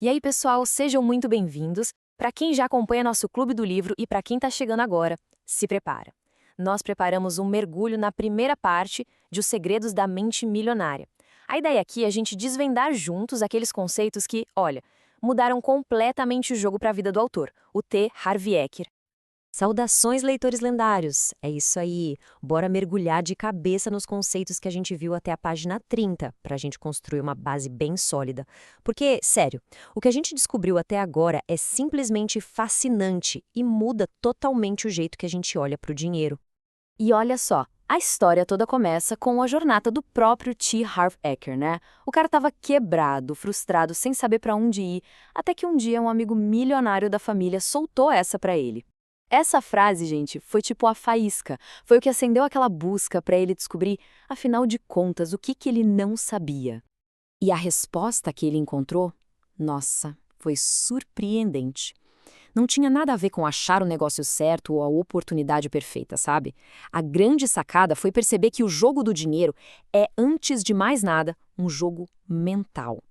E aí, pessoal, sejam muito bem-vindos. Para quem já acompanha nosso Clube do Livro e para quem está chegando agora, se prepara. Nós preparamos um mergulho na primeira parte de Os Segredos da Mente Milionária. A ideia aqui é a gente desvendar juntos aqueles conceitos que, olha, mudaram completamente o jogo para a vida do autor, o T. Harv Eker. Saudações, leitores lendários! É isso aí. Bora mergulhar de cabeça nos conceitos que a gente viu até a página 30, para a gente construir uma base bem sólida. Porque, sério, o que a gente descobriu até agora é simplesmente fascinante e muda totalmente o jeito que a gente olha para o dinheiro. E olha só, a história toda começa com a jornada do próprio T. Harv Eker, né? O cara estava quebrado, frustrado, sem saber para onde ir, até que um dia um amigo milionário da família soltou essa para ele. Essa frase, gente, foi tipo a faísca. Foi o que acendeu aquela busca para ele descobrir, afinal de contas, o que ele não sabia. E a resposta que ele encontrou, nossa, foi surpreendente. Não tinha nada a ver com achar o negócio certo ou a oportunidade perfeita, sabe? A grande sacada foi perceber que o jogo do dinheiro é, antes de mais nada, um jogo mental.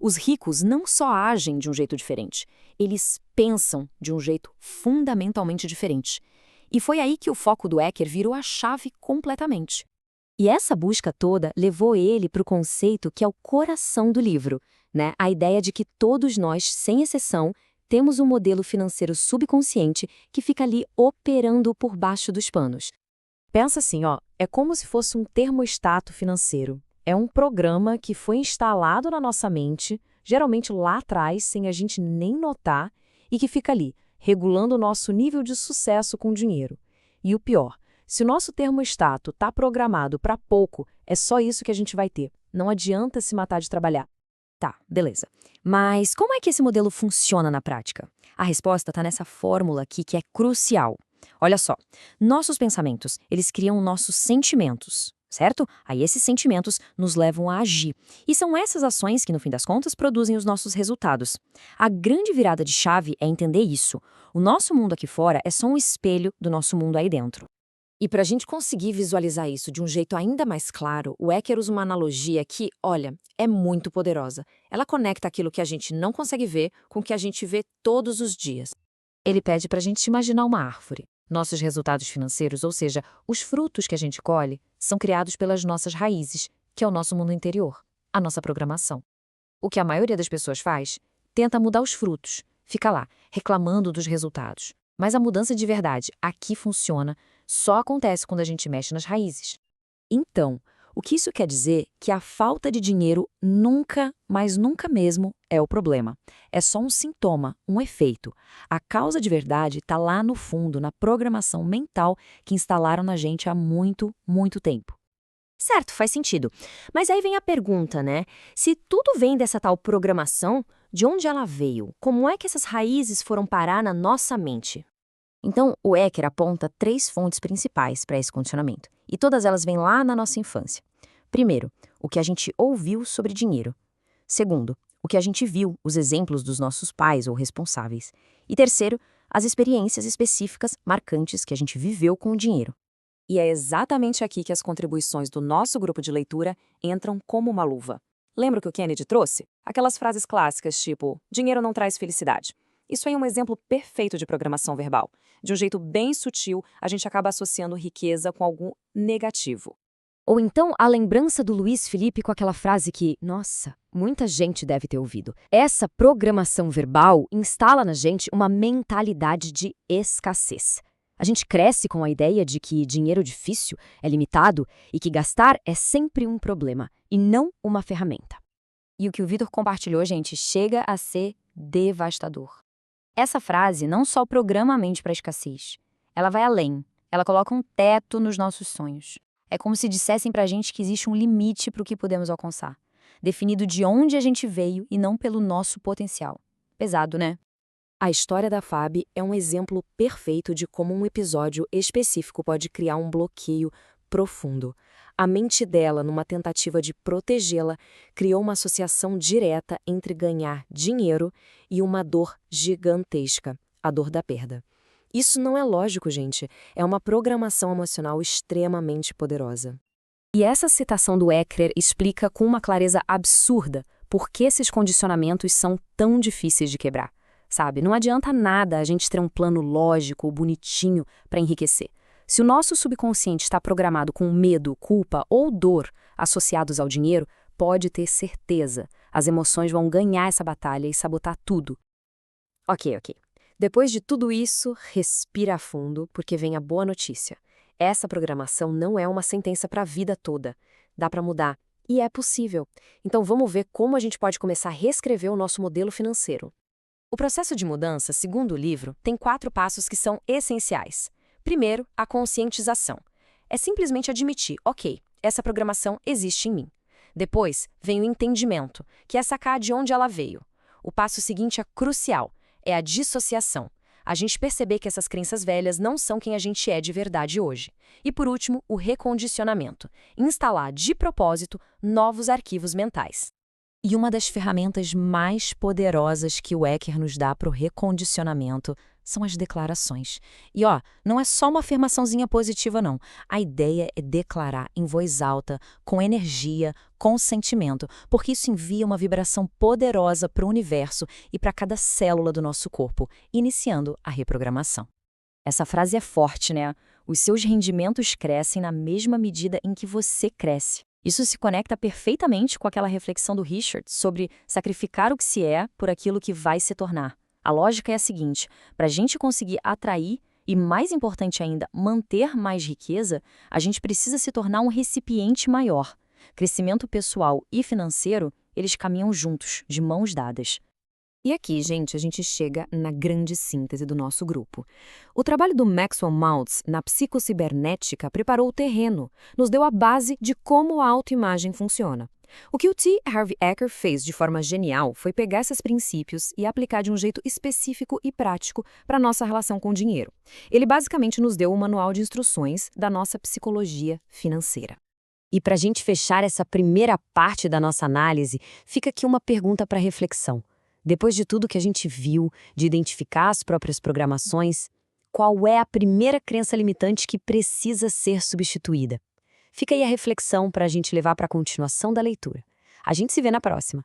Os ricos não só agem de um jeito diferente, eles pensam de um jeito fundamentalmente diferente. E foi aí que o foco do Eker virou a chave completamente. E essa busca toda levou ele para o conceito que é o coração do livro, né? A ideia de que todos nós, sem exceção, temos um modelo financeiro subconsciente que fica ali operando por baixo dos panos. Pensa assim, ó, é como se fosse um termostato financeiro. É um programa que foi instalado na nossa mente, geralmente lá atrás, sem a gente nem notar, e que fica ali, regulando o nosso nível de sucesso com o dinheiro. E o pior, se o nosso termostato está programado para pouco, é só isso que a gente vai ter. Não adianta se matar de trabalhar. Tá, beleza. Mas como é que esse modelo funciona na prática? A resposta está nessa fórmula aqui que é crucial. Olha só, nossos pensamentos, eles criam nossos sentimentos, certo? Aí esses sentimentos nos levam a agir. E são essas ações que, no fim das contas, produzem os nossos resultados. A grande virada de chave é entender isso. O nosso mundo aqui fora é só um espelho do nosso mundo aí dentro. E para a gente conseguir visualizar isso de um jeito ainda mais claro, o Eker usa uma analogia que, olha, é muito poderosa. Ela conecta aquilo que a gente não consegue ver com o que a gente vê todos os dias. Ele pede para a gente imaginar uma árvore. Nossos resultados financeiros, ou seja, os frutos que a gente colhe, são criados pelas nossas raízes, que é o nosso mundo interior, a nossa programação. O que a maioria das pessoas faz? Tenta mudar os frutos, fica lá, reclamando dos resultados. Mas a mudança de verdade, aqui funciona, só acontece quando a gente mexe nas raízes. Então, o que isso quer dizer? Que a falta de dinheiro nunca, mas nunca mesmo, é o problema. É só um sintoma, um efeito. A causa de verdade está lá no fundo, na programação mental que instalaram na gente há muito, muito tempo. Certo, faz sentido. Mas aí vem a pergunta, né? Se tudo vem dessa tal programação, de onde ela veio? Como é que essas raízes foram parar na nossa mente? Então, o Eker aponta 3 fontes principais para esse condicionamento, e todas elas vêm lá na nossa infância. Primeiro, o que a gente ouviu sobre dinheiro. Segundo, o que a gente viu, os exemplos dos nossos pais ou responsáveis. E terceiro, as experiências específicas, marcantes que a gente viveu com o dinheiro. E é exatamente aqui que as contribuições do nosso grupo de leitura entram como uma luva. Lembra o que o Kennedy trouxe? Aquelas frases clássicas tipo, dinheiro não traz felicidade. Isso aí é um exemplo perfeito de programação verbal. De um jeito bem sutil, a gente acaba associando riqueza com algo negativo. Ou então a lembrança do Luiz Felipe com aquela frase que, nossa, muita gente deve ter ouvido. Essa programação verbal instala na gente uma mentalidade de escassez. A gente cresce com a ideia de que dinheiro difícil é limitado e que gastar é sempre um problema e não uma ferramenta. E o que o Vitor compartilhou, gente, chega a ser devastador. Essa frase não só programa a mente para a escassez, ela vai além, ela coloca um teto nos nossos sonhos. É como se dissessem para a gente que existe um limite para o que podemos alcançar, definido de onde a gente veio e não pelo nosso potencial. Pesado, né? A história da Fabi é um exemplo perfeito de como um episódio específico pode criar um bloqueio profundo. A mente dela, numa tentativa de protegê-la, criou uma associação direta entre ganhar dinheiro e uma dor gigantesca, a dor da perda. Isso não é lógico, gente. É uma programação emocional extremamente poderosa. E essa citação do Eker explica com uma clareza absurda por que esses condicionamentos são tão difíceis de quebrar. Sabe, não adianta nada a gente ter um plano lógico ou bonitinho para enriquecer. Se o nosso subconsciente está programado com medo, culpa ou dor associados ao dinheiro, pode ter certeza, as emoções vão ganhar essa batalha e sabotar tudo. Ok. Depois de tudo isso, respira fundo, porque vem a boa notícia. Essa programação não é uma sentença para a vida toda. Dá para mudar. E é possível. Então vamos ver como a gente pode começar a reescrever o nosso modelo financeiro. O processo de mudança, segundo o livro, tem 4 passos que são essenciais. Primeiro, a conscientização. É simplesmente admitir, ok, essa programação existe em mim. Depois, vem o entendimento, que é sacar de onde ela veio. O passo seguinte é crucial, é a dissociação. A gente perceber que essas crenças velhas não são quem a gente é de verdade hoje. E por último, o recondicionamento. Instalar de propósito novos arquivos mentais. E uma das ferramentas mais poderosas que o Eker nos dá para o recondicionamento são as declarações. E não é só uma afirmaçãozinha positiva não. A ideia é declarar em voz alta, com energia, com sentimento, porque isso envia uma vibração poderosa para o universo e para cada célula do nosso corpo, iniciando a reprogramação. Essa frase é forte, né? Os seus rendimentos crescem na mesma medida em que você cresce. Isso se conecta perfeitamente com aquela reflexão do Richard sobre sacrificar o que se é por aquilo que vai se tornar. A lógica é a seguinte: para a gente conseguir atrair e, mais importante ainda, manter mais riqueza, a gente precisa se tornar um recipiente maior. Crescimento pessoal e financeiro, eles caminham juntos, de mãos dadas. E aqui, gente, a gente chega na grande síntese do nosso grupo. O trabalho do Maxwell Maltz na psicocibernética preparou o terreno, nos deu a base de como a autoimagem funciona. O que o T. Harv Eker fez de forma genial foi pegar esses princípios e aplicar de um jeito específico e prático para a nossa relação com o dinheiro. Ele basicamente nos deu um manual de instruções da nossa psicologia financeira. E para a gente fechar essa primeira parte da nossa análise, fica aqui uma pergunta para reflexão. Depois de tudo que a gente viu, de identificar as próprias programações, qual é a primeira crença limitante que precisa ser substituída? Fica aí a reflexão para a gente levar para a continuação da leitura. A gente se vê na próxima.